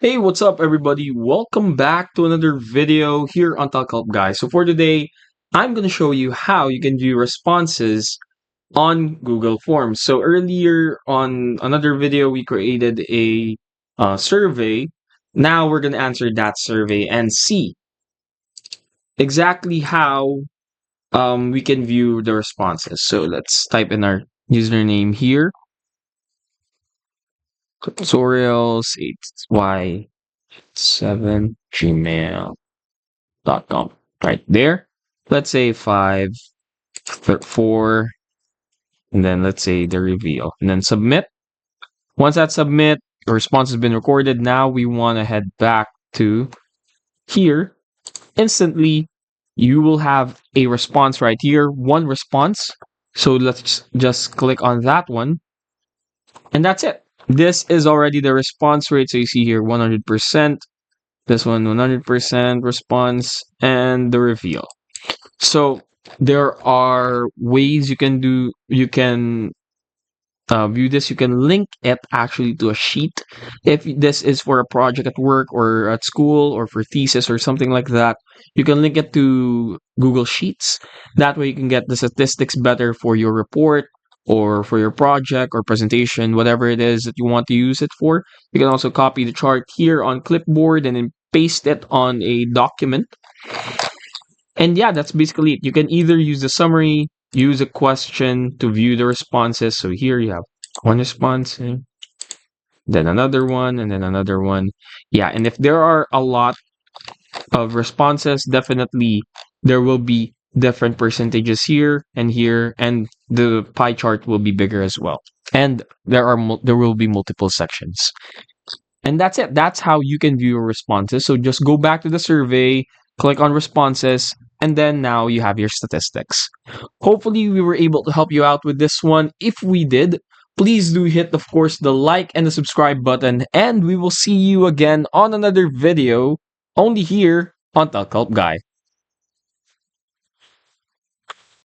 Hey, what's up, everybody? Welcome back to another video here on Talk Help Guys. So for today, I'm going to show you how you can view responses on Google Forms. So earlier on another video, we created a survey. Now we're going to answer that survey and see exactly how we can view the responses. So let's type in our username here, tutorials8y7gmail.com right there. Let's say 4, and then let's say the reveal, and then submit. Once that submit, the response has been recorded. Now we want to head back to here. Instantly, you will have a response right here, one response. So let's just click on that one, and that's it. This is already the response rate. So you see here 100%. This one 100% response, and the reveal. So there are ways you can view this. You can link it actually to a sheet if this is for a project at work or at school or for thesis or something like that. You can link it to Google Sheets. That way you can get the statistics better for your report or for your project or presentation, whatever it is that you want to use it for. You can also copy the chart here on clipboard and then paste it on a document. And yeah, that's basically it. You can either use the summary, use a question to view the responses. So here you have one response, then another one, and then another one. Yeah, and if there are a lot of responses, definitely there will be different percentages here, and the pie chart will be bigger as well. And there will be multiple sections. And that's it. That's how you can view your responses. So just go back to the survey, click on responses, and then now you have your statistics. Hopefully, we were able to help you out with this one. If we did, please do hit, of course, the like and the subscribe button, and we will see you again on another video only here on Talk Help Guy.